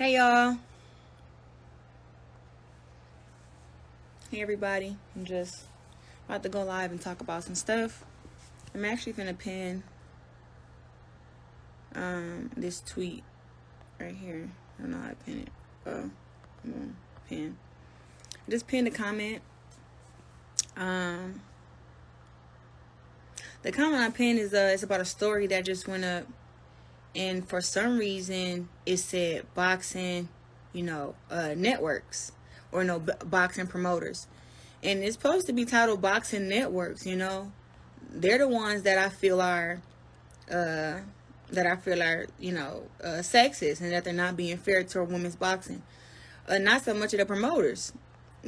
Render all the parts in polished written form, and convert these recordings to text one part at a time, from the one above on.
Hey y'all. Hey everybody. I'm just about to go live and talk about some stuff. I'm actually gonna pin this tweet right here. I don't know how to pin it. I'm gonna pin. I just pinned a comment. The comment I pinned is it's about a story that just went up, and for some reason it said boxing, networks, or no, boxing promoters, and it's supposed to be titled boxing networks. They're the ones that I feel are sexist, and that they're not being fair to women's boxing. Not so much of the promoters,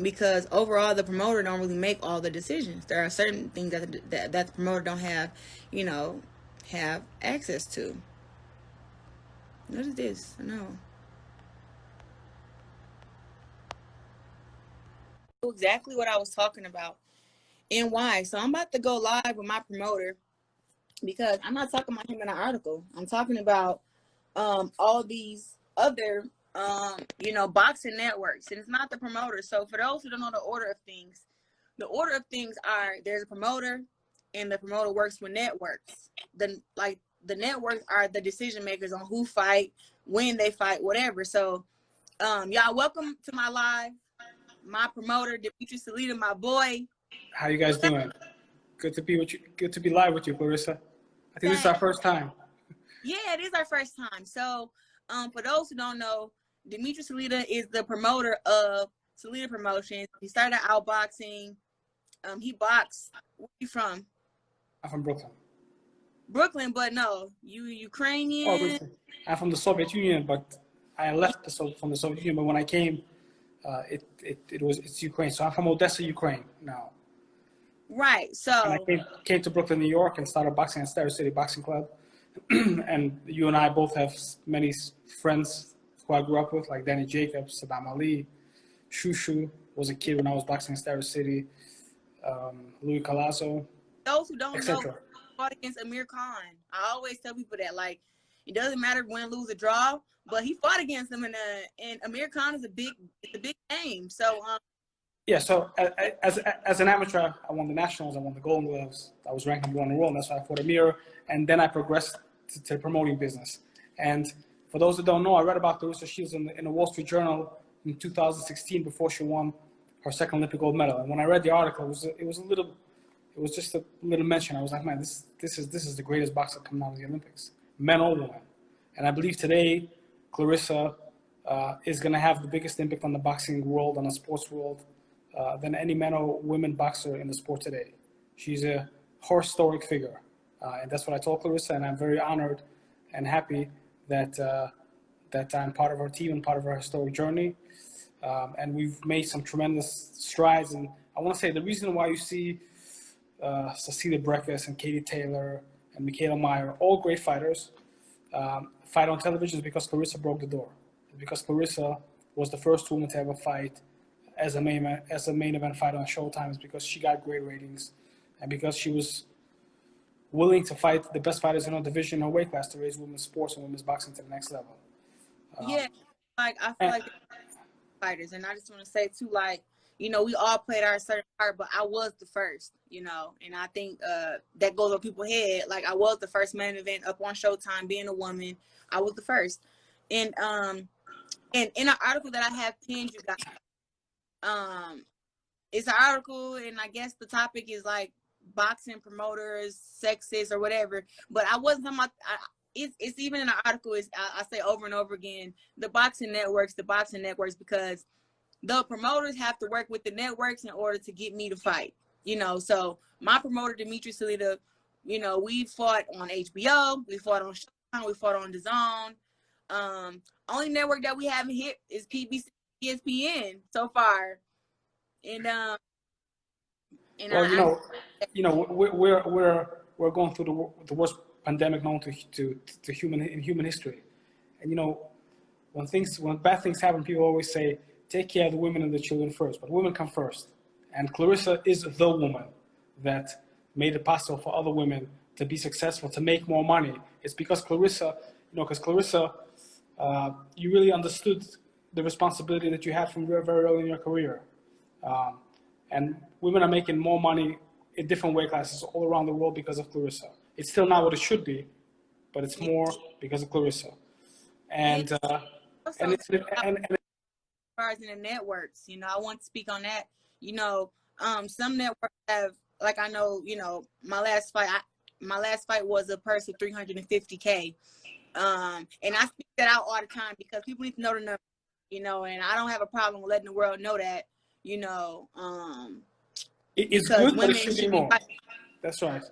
because overall the promoter don't really make all the decisions. There are certain things that the promoter don't have access to. What is this? I know exactly what I was talking about and why. So I'm about to go live with my promoter, because I'm not talking about him in an article. I'm talking about all these other boxing networks, and it's not the promoter. So for those who don't know the order of things are: there's a promoter, and the promoter works with networks. The networks are the decision makers on who fight, when they fight, whatever. So y'all, welcome to my live. My promoter, Dimitri Salita, my boy. How you guys doing? Good to be with you. Good to be live with you, Claressa. I think this is our first time. Yeah, it is our first time. So, for those who don't know, Dimitri Salita is the promoter of Salita Promotions. He started out boxing. He boxed. Where you from? I'm from Brooklyn. Brooklyn, but no, you Ukrainian. Oh, I'm from the Soviet Union, but I left from the Soviet Union. But when I came, it's Ukraine. So I'm from Odessa, Ukraine now. Right. So. And I came to Brooklyn, New York, and started boxing at Star City Boxing Club. And you and I both have many friends who I grew up with, like Danny Jacobs, Saddam Ali, Shushu was a kid when I was boxing in Star City, Louis Calazo. Those who don't know, fought against Amir Khan. I always tell people that, like, it doesn't matter win, lose, or draw, but he fought against him, and Amir Khan is a big name. So yeah. So as an amateur, I won the nationals. I won the Golden Gloves. I was ranked number 1 in the world. And that's why I fought Amir, and then I progressed to the promoting business. And for those that don't know, I read about Claressa Shields in the Wall Street Journal in 2016 before she won her second Olympic gold medal. And when I read the article, it was just a little mention. I was like, man, this is the greatest boxer coming out of the Olympics, men or women. And I believe today, Claressa is going to have the biggest impact on the boxing world, on the sports world, than any man or women boxer in the sport today. She's a historic figure. And that's what I told Claressa, and I'm very honored and happy that I'm part of her team and part of her historic journey. And we've made some tremendous strides. And I want to say the reason why you see Cecilia Brækhus and Katie Taylor and Michaela Meyer, all great fighters, fight on television is because Claressa broke the door. Because Claressa was the first woman to ever fight as a main event fighter on Showtime. Is because she got great ratings, and because she was willing to fight the best fighters in her division, her weight class, to raise women's sports and women's boxing to the next level. Yeah, like I feel like fighters, and I just want to say too, like, we all played our certain part, but I was the first, and I think that goes over people's head. Like, I was the first main event up on Showtime, being a woman. I was the first, and in an article that I have pinned, you guys, it's an article, and I guess the topic is like boxing promoters, sexist, or whatever. But I wasn't talking about. It's even in the article. I say over and over again, the boxing networks, because the promoters have to work with the networks in order to get me to fight. So my promoter, Dimitri Salita, we fought on HBO, we fought on Showtime, we fought on DAZN. Only network that we haven't hit is PBC, ESPN so far. And well, we're going through the worst pandemic known to human history, and when bad things happen, people always say, take care of the women and the children first, but women come first. And Claressa is the woman that made it possible for other women to be successful, to make more money. It's because Claressa, because Claressa you really understood the responsibility that you had from very, very early in your career. And women are making more money in different weight classes all around the world because of Claressa. It's still not what it should be, but it's more because of Claressa. And Also, and, as far as in the networks, you know, I want to speak on that. You know, some networks have, like, I know, you know, my last fight was a purse of 350K. And I speak that out all the time because people need to know the number, you know, and I don't have a problem with letting the world know that, you know, it's because good, but it women should be should be more. fighting. That's right.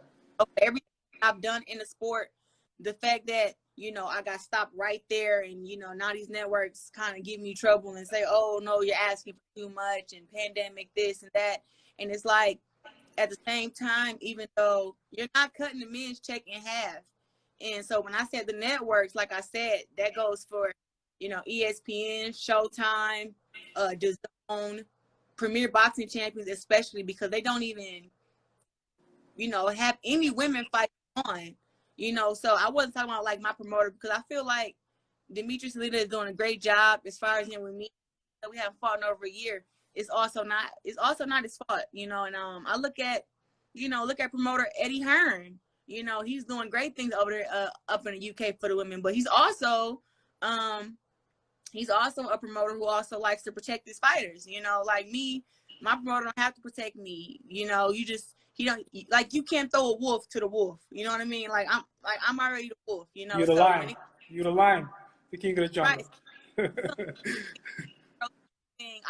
Everything I've done in the sport, the fact that, you know, I got stopped right there, and, you know, now these networks kind of give me trouble and say, oh no, you're asking for too much, and pandemic this and that. And it's like, at the same time, even though you're not cutting the men's check in half. And so when I said the networks, like I said, that goes for, you know, ESPN, Showtime, DAZN, Premier Boxing Champions, especially, because they don't even, you know, have any women fight on, you know. So I wasn't talking about like my promoter, because I feel like Demetrius Lita is doing a great job as far as him with me. We haven't fought in over a year. It's also not his fault, you know. And I look at promoter Eddie Hearn. You know, he's doing great things over there up in the UK for the women, but he's also a promoter who also likes to protect his fighters. You know, like me, my promoter don't have to protect me. You know, you can't throw a wolf to the wolf. You know what I mean? I'm already the wolf. You know, You're the so lion. You're the lion, the king of the jungle. Right.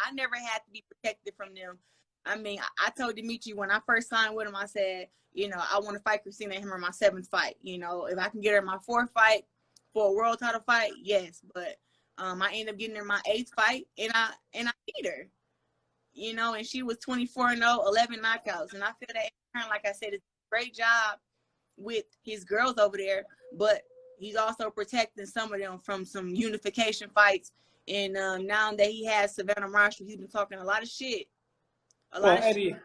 I never had to be protected from them. I mean, I told Dimitri when I first signed with him, I said, you know, I want to fight Christina Hammer my 7th fight. You know, if I can get her my 4th fight for a world title fight, yes. But I ended up getting her my 8th fight, and I beat her. You know, and she was 24-0, 11 knockouts. And I feel that, like I said, it's a great job with his girls over there, but he's also protecting some of them from some unification fights. And now that he has Savannah Marshall, he's been talking a lot of shit. Eddie,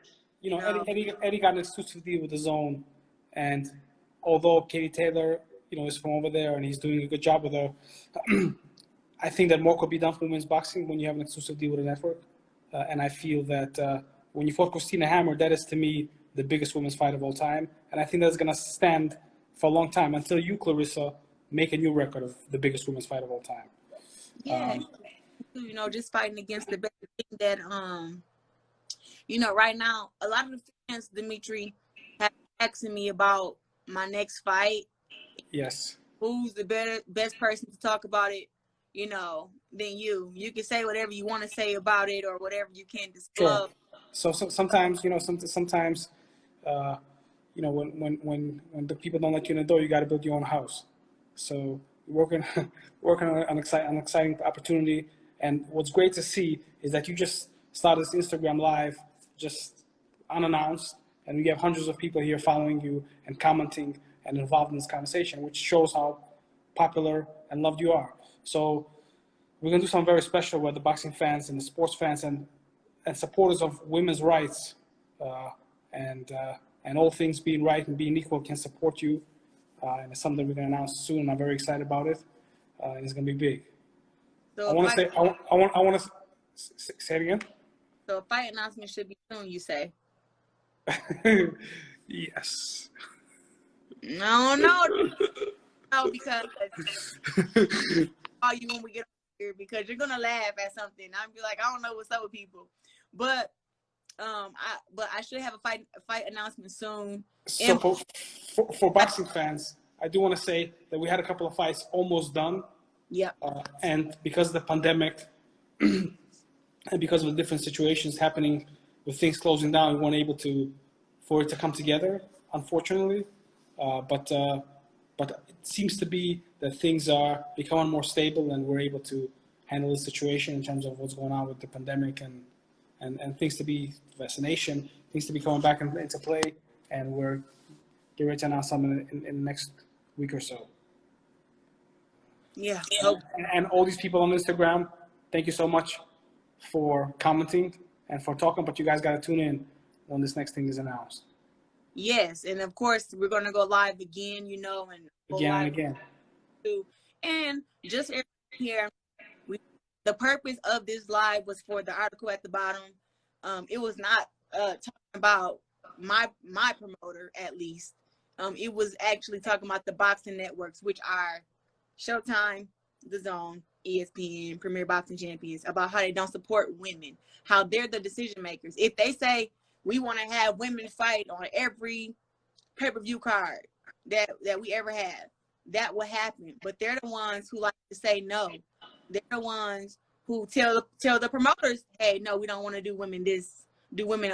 Eddie got an exclusive deal with DAZN, and although Katie Taylor, you know, is from over there and he's doing a good job with her, I think that more could be done for women's boxing when you have an exclusive deal with a network. And I feel that when you fought Christina Hammer, that is to me the biggest women's fight of all time, and I think that's gonna stand for a long time until you, Claressa, make a new record of the biggest women's fight of all time. Yeah, you know, just fighting against the best thing that you know, right now, a lot of the fans, Dimitri, have asking me about my next fight. Yes. Who's the best person to talk about it, you know, than you? You can say whatever you want to say about it or whatever you can disclose. Sure. So sometimes, you know, sometimes, you know, when the people don't let you in the door, you got to build your own house. So working on an exciting opportunity. And what's great to see is that you just started this Instagram live just unannounced, and we have hundreds of people here following you and commenting and involved in this conversation, which shows how popular and loved you are. So we're gonna do something very special where the boxing fans and the sports fans and supporters of women's rights and all things being right and being equal can support you. And it's something we're gonna announce soon. I'm very excited about it. And it's gonna be big. So I want to say it again. So a fight announcement should be soon, you say? Yes. No, because call you when we get here, because you're gonna laugh at something. I'll be like, I don't know what's up with people, but I should have a fight announcement soon. So for boxing fans, I do want to say that we had a couple of fights almost done. Yeah. And because of the pandemic and because of the different situations happening with things closing down, we weren't able for it to come together, unfortunately. But it seems to be that things are becoming more stable and we're able to handle the situation in terms of what's going on with the pandemic and things to be vaccination, things to be coming back into play, and we're getting ready to announce something in the next week or so. Yeah. And all these people on Instagram, thank you so much for commenting and for talking, but you guys got to tune in when this next thing is announced. Yes, and of course we're gonna go live again, you know, and again and again. Too. And just here, the purpose of this live was for the article at the bottom. It was not talking about my promoter, at least. It was actually talking about the boxing networks, which are Showtime, The Zone, ESPN, Premier Boxing Champions, about how they don't support women, how they're the decision makers. If they say we want to have women fight on every pay-per-view card that we ever have, that will happen. But they're the ones who like to say no. They're the ones who tell the promoters, hey, no, we don't want to do women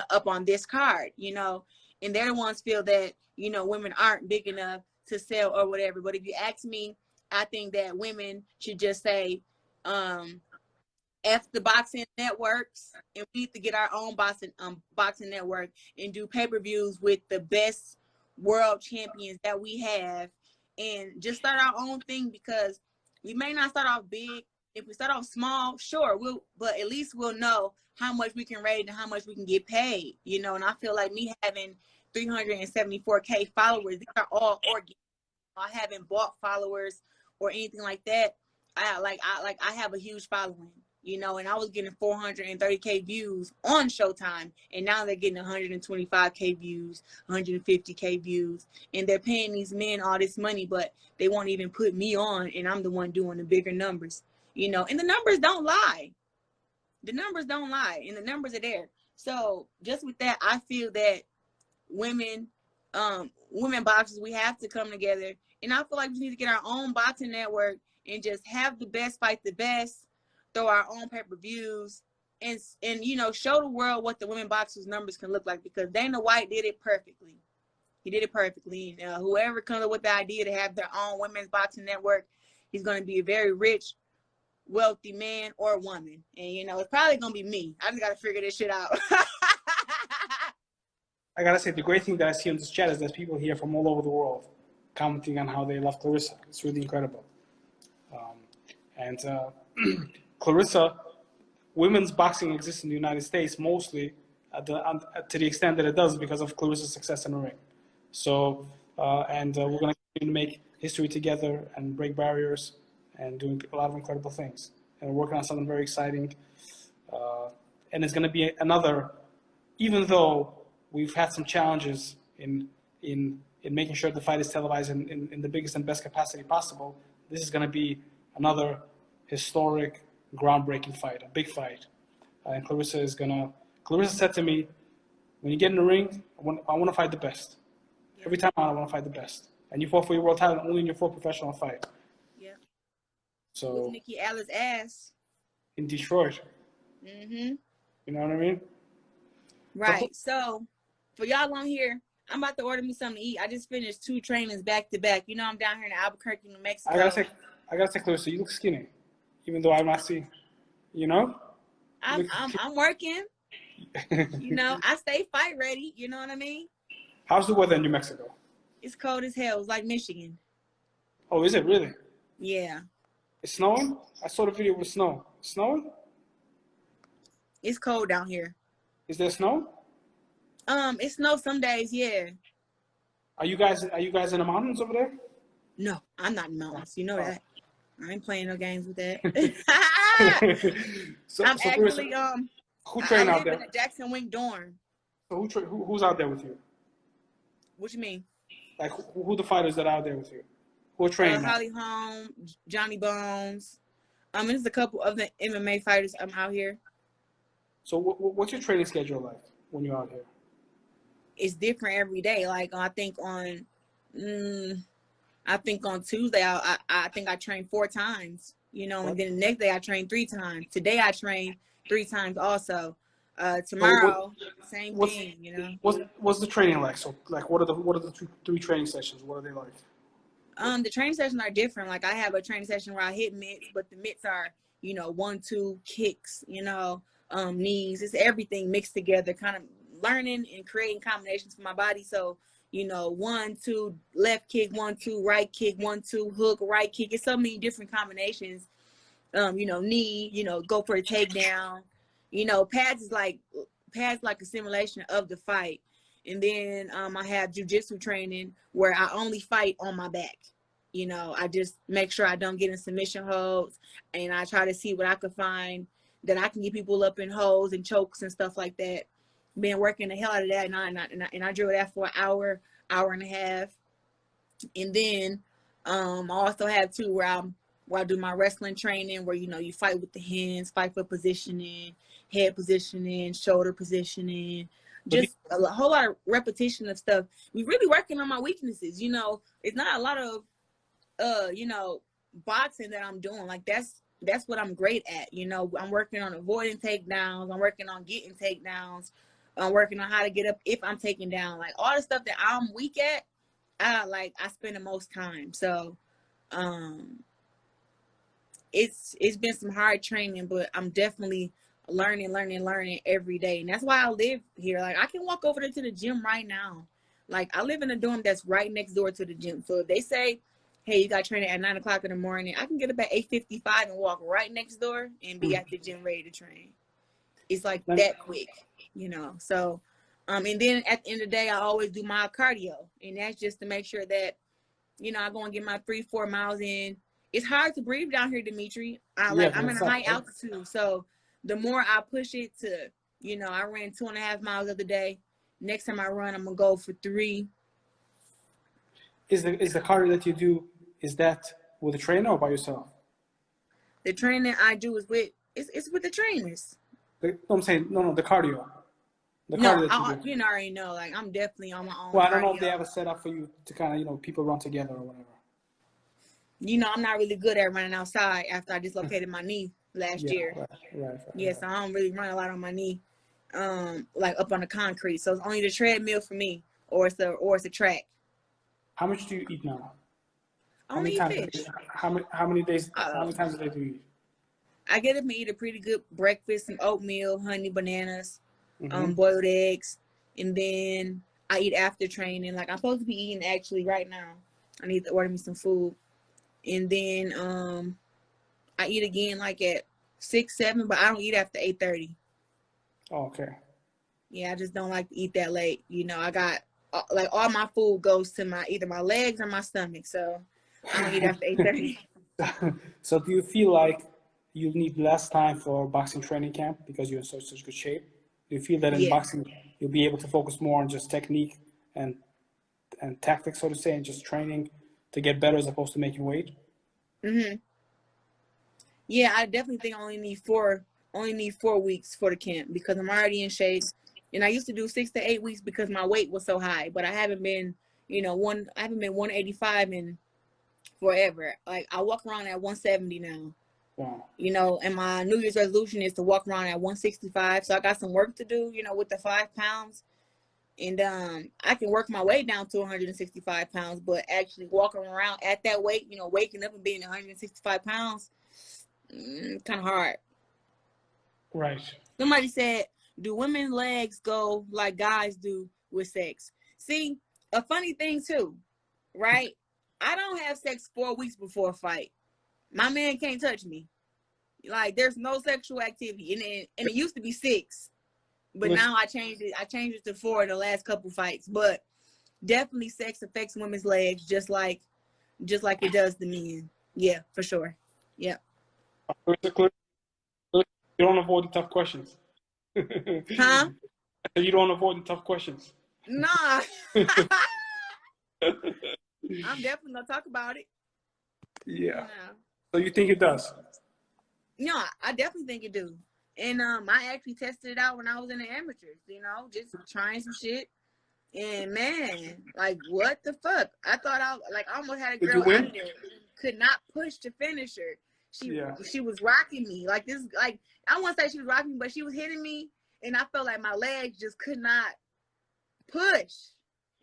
up on this card, you know. And they're the ones feel that, you know, women aren't big enough to sell or whatever. But if you ask me, I think that women should just say, F the boxing networks, and we need to get our own boxing network and do pay-per-views with the best world champions that we have, and just start our own thing, because we may not start off big. If we start off small, sure, but at least we'll know how much we can raise and how much we can get paid, you know. And I feel like me having 374K followers, these are all organic. I haven't bought followers or anything like that. I have a huge following, you know, and I was getting 430K views on Showtime, and now they're getting 125K views, 150K views, and they're paying these men all this money, but they won't even put me on, and I'm the one doing the bigger numbers, you know. And the numbers don't lie. The numbers don't lie, and the numbers are there. So just with that, I feel that women boxers, we have to come together, and I feel like we need to get our own boxing network and just have the best fight the best, throw our own pay-per-views, and you know, show the world what the women boxers numbers can look like, because Dana White did it perfectly. He did it perfectly. Whoever comes up with the idea to have their own women's boxing network, he's going to be a very rich, wealthy man or woman. And, you know, it's probably going to be me. I just got to figure this shit out. I gotta say, the great thing that I see on this chat is that people here from all over the world commenting on how they love Claressa. It's really incredible. Claressa, women's boxing exists in the United States mostly to the extent that it does because of Claressa's success in the ring. So, we're going to continue to make history together and break barriers and doing a lot of incredible things. And we're working on something very exciting. And it's going to be another, even though we've had some challenges in making sure the fight is televised in the biggest and best capacity possible, this is going to be another historic, groundbreaking fight, a big fight. And Claressa said to me, when you get in the ring, I want to fight the best. Yeah. Every time I want to fight the best. And you fought for your world title only in your fourth professional fight. Yeah. So, with Nikki Alla's ass. In Detroit. Mm-hmm. You know what I mean? Right. So, for y'all on here, I'm about to order me something to eat. I just finished 2 trainings back to back. You know, I'm down here in Albuquerque, New Mexico. I gotta say, Claressa, you look skinny, even though I'm not seeing. You know, I'm working. You know, I stay fight ready. You know what I mean? How's the weather in New Mexico? It's cold as hell. It's like Michigan. Oh, is it really? Yeah. It's snowing? I saw the video with snow. It's snowing? It's cold down here. Is there snow? It snows some days, yeah. Are you guys in the mountains over there? No, I'm not in the mountains. You know that. I ain't playing no games with that. I'm actually who train out there? In a Jackson Wink dorm. So who's out there with you? What you mean? Like who the fighters that are out there with you? Who are training? Holly Holm, Johnny Bones. There's a couple of the MMA fighters out here. So what's your training schedule like when you're out here? It's different every day. Like I think on Tuesday I think I trained 4 times, you know, and then the next day I trained 3 times. Today I trained 3 times also. Tomorrow, same thing, you know. What's the training like? So like what are the 3 training sessions? What are they like? The training sessions are different. Like I have a training session where I hit mitts, but the mitts are, you know, 1-2 kicks, you know, knees. It's everything mixed together, kind of learning and creating combinations for my body. So, you know, 1-2 left kick, 1-2 right kick, 1-2 hook, right kick. It's so many different combinations. You know, knee, you know, go for a takedown. You know, pads is like a simulation of the fight. And then I have jiu-jitsu training where I only fight on my back. You know, I just make sure I don't get in submission holds, and I try to see what I could find that I can get people up in holds and chokes and stuff like that. Been working the hell out of that, and I drill that for an hour, hour and a half, and then I also have too where I do my wrestling training, where you know you fight with the hands, fight for positioning, head positioning, shoulder positioning, But just a whole lot of repetition of stuff. We really working on my weaknesses. You know, it's not a lot of you know, boxing that I'm doing. Like that's what I'm great at. You know, I'm working on avoiding takedowns. I'm working on getting takedowns. I'm working on how to get up if I'm taken down. Like all the stuff that I'm weak at, I spend the most time. So it's been some hard training, but I'm definitely learning every day. And that's why I live here. Like I can walk over there to the gym right now. Like I live in a dorm that's right next door to the gym. So if they say, hey, you got training at 9 o'clock in the morning, I can get up at 8:55 and walk right next door and be at the gym ready to train. It's like that quick, you know. So and then at the end of the day, I always do my cardio. And that's just to make sure that, you know, I go and get my 3-4 miles in. It's hard to breathe down here, Dimitri. I'm in a high altitude. So the more I push it to, you know, I ran 2.5 miles the other day. Next time I run, I'm gonna go for 3. Is the cardio that you do, is that with a trainer or by yourself? The training I do is with it's with the trainers. I'm saying no, the cardio. The No, cardio that you do. you already know. Like I'm definitely on my own. Well, I don't cardio. know if they have a setup for you to kind of, you know, people run together or whatever. You know, I'm not really good at running outside after I dislocated my knee last year. Right. So I don't really run a lot on my knee, like up on the concrete. So it's only the treadmill for me, or it's a track. How much do you eat now? I only eat fish. How many days? How many times a day do you eat? I get up and eat a pretty good breakfast: some oatmeal, honey, bananas, boiled eggs, and then I eat after training. Like I'm supposed to be eating actually right now. I need to order me some food, and then I eat again like at 6, 7, but I don't eat after 8:30. Oh, okay. Yeah, I just don't like to eat that late. You know, I got like all my food goes to either my legs or my stomach, so I don't eat after 8:30. So do you feel like you need less time for boxing training camp because you're in such good shape? Do you feel that in boxing you'll be able to focus more on just technique and tactics, so to say, and just training to get better as opposed to making weight? Yeah, I definitely think I only need 4 weeks for the camp because I'm already in shape. And I used to do 6 to 8 weeks because my weight was so high, but I haven't been, you know, I haven't been 185 in forever. Like I walk around at 170 now. Wow. You know, and my New Year's resolution is to walk around at 165. So I got some work to do, you know, with the 5 pounds. And I can work my way down to 165 pounds, but actually walking around at that weight, you know, waking up and being 165 pounds, kind of hard. Right. Somebody said, do women's legs go like guys do with sex? See, a funny thing too, right? I don't have sex 4 weeks before a fight. My man can't touch me. Like there's no sexual activity. And it used to be 6. But now I changed it to 4 the last couple fights. But definitely sex affects women's legs just like it does the men. Yeah, for sure. Yeah. You don't avoid the tough questions. Huh? You don't avoid the tough questions. Nah. I'm definitely gonna talk about it. Yeah. You know. So you think it does? No, I definitely think it do. And I actually tested it out when I was in the amateurs, you know, just trying some shit. And man, like what the fuck? I thought I almost had a girl out there could not push to finish her. She was rocking me. Like this, like I won't say she was rocking me, but she was hitting me and I felt like my legs just could not push.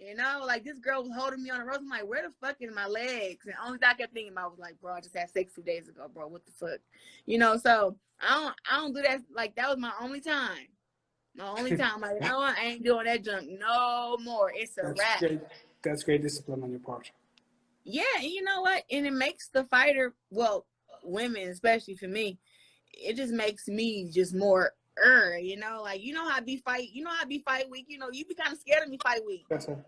You know, like this girl was holding me on the ropes. I'm like, where the fuck is my legs? And only thing I kept thinking about was like, bro, I just had sex 2 days ago, bro. What the fuck? You know, so I don't do that. Like that was my only time. My only time. Like, no, I ain't doing that junk no more. It's a wrap. That's great discipline on your part. Yeah, and you know what? And it makes the fighter, well, women, especially for me, it just makes me just more you know, like you know how I be fight week, you know, you be kind of scared of me fight week. That's it.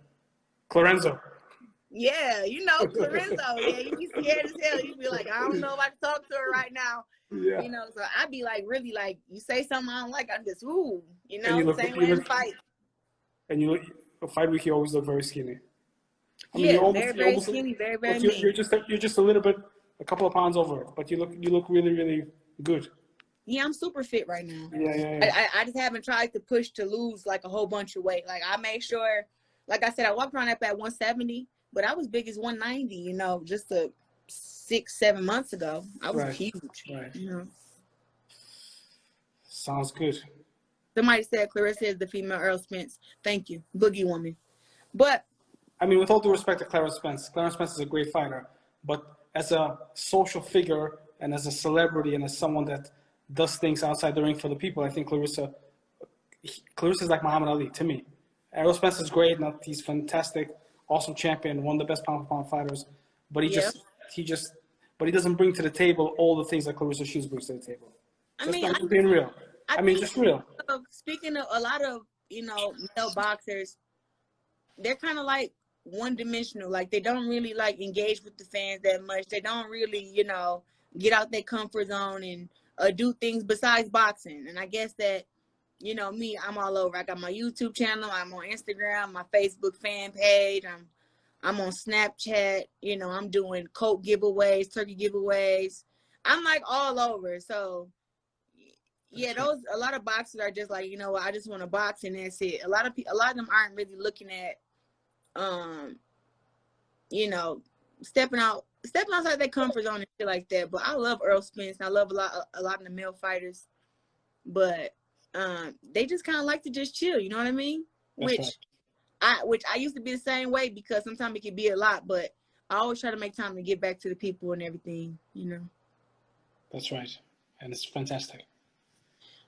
Claressa. Yeah, you know, Clarissa. Yeah, you be scared as hell. You be like, I don't know if I can talk to her right now. Yeah. You know, so I be like, really, like, you say something I don't like, I'm just, ooh, you And you know, look, same you way in look, the fight. and you look, for fight week, you always look very skinny. I mean, Yeah, very, very skinny, very, very but mean. you're just a little bit, a couple of pounds over it, but you look really, really good. Yeah, I'm super fit right now. Yeah, yeah, yeah. I just haven't tried to push to lose like a whole bunch of weight. Like I made sure, like I said, I walked around up at 170, but I was big as 190, you know, just 6, 7 months ago. I was Right, huge. right. You know. Sounds good. Somebody said Clarissa is the female Earl Spence. Thank you. Boogie woman. But I mean, with all due respect to Clarence Spence is a great fighter, but as a social figure and as a celebrity and as someone that does things outside the ring for the people, I think Clarissa is like Muhammad Ali to me. Errol Spence is great, he's fantastic, awesome champion, one of the best pound for pound fighters, but yeah. but he doesn't bring to the table all the things that Clarissa Shields brings to the table. I Just mean, not being real. I I mean, think just real. speaking of a lot of, you know, male boxers, they're kind of like one dimensional. Like they don't really like engage with the fans that much. They don't really, you know, get out their comfort zone and do things besides boxing. And I guess that, you know, me, I'm all over. I got my YouTube channel. I'm on Instagram, my Facebook fan page. I'm on Snapchat. You know, I'm doing coat giveaways, turkey giveaways. I'm like all over. So yeah, a lot of boxers are just like, you know, I just want to box and that's it. A lot of them aren't really looking at you know, stepping outside their comfort zone and shit like that. But I love Earl Spence. I love a lot of the male fighters, but they just kind of like to just chill. You know what I mean? Which I used to be the same way because sometimes it can be a lot, but I always try to make time to get back to the people and everything. You know. That's right, and it's fantastic.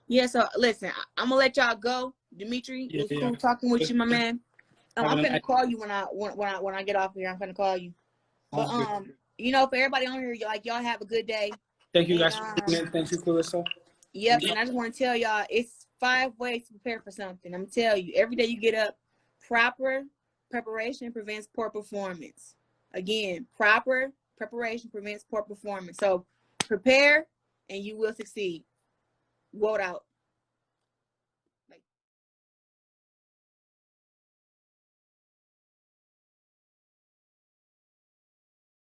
Yeah. So listen, I'm gonna let y'all go. Dimitri, it was cool talking with you, my man. I'm gonna call you when I get off here. I'm gonna call you. But you know, for everybody on here, like y'all have a good day. Thank you guys for tuning in. Thank you, Clarissa. Yep, and I just want to tell y'all, it's 5 ways to prepare for something. I'm telling you, every day you get up, proper preparation prevents poor performance. Again, proper preparation prevents poor performance. So prepare, and you will succeed. Word out.